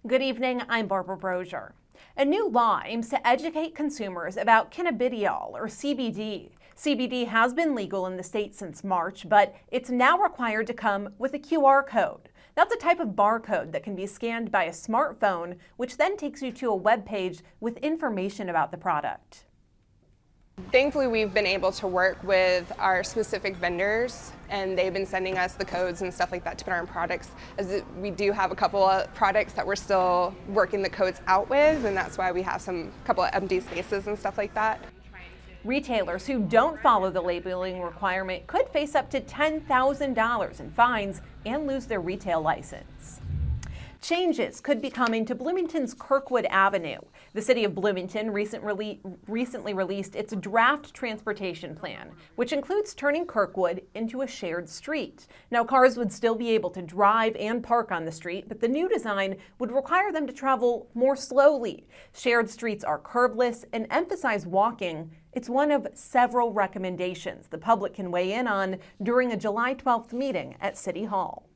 Good evening, I'm Barbara Brosher. A new law aims to educate consumers about cannabidiol or CBD. CBD has been legal in the state since March, but it's now required to come with a QR code. That's a type of barcode that can be scanned by a smartphone, which then takes you to a web page with information about the product. Thankfully, we've been able to work with our specific vendors, and they've been sending us the codes and stuff like that to put on our products, as we do have a couple of products that we're still working the codes out with, and that's why we have couple of empty spaces and stuff like that. Retailers who don't follow the labeling requirement could face up to $10,000 in fines and lose their retail license. Changes could be coming to Bloomington's Kirkwood Avenue. The city of Bloomington recently released its draft transportation plan, which includes turning Kirkwood into a shared street. Now, cars would still be able to drive and park on the street, but the new design would require them to travel more slowly. Shared streets are curbless and emphasize walking. It's one of several recommendations the public can weigh in on during a July 12th meeting at City Hall.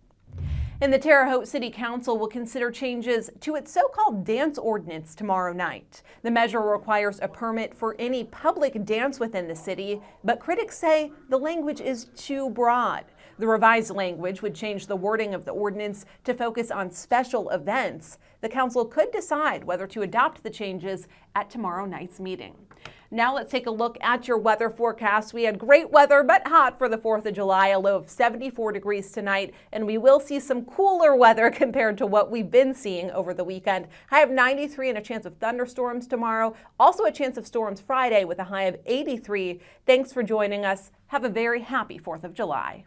And the Terre Haute City Council will consider changes to its so-called dance ordinance tomorrow night. The measure requires a permit for any public dance within the city, but critics say the language is too broad. The revised language would change the wording of the ordinance to focus on special events. The council could decide whether to adopt the changes at tomorrow night's meeting. Now let's take a look at your weather forecast. We had great weather, but hot for the 4th of July, a low of 74 degrees tonight, and we will see some cooler weather compared to what we've been seeing over the weekend. High of 93 and a chance of thunderstorms tomorrow. Also a chance of storms Friday with a high of 83. Thanks for joining us. Have a very happy 4th of July.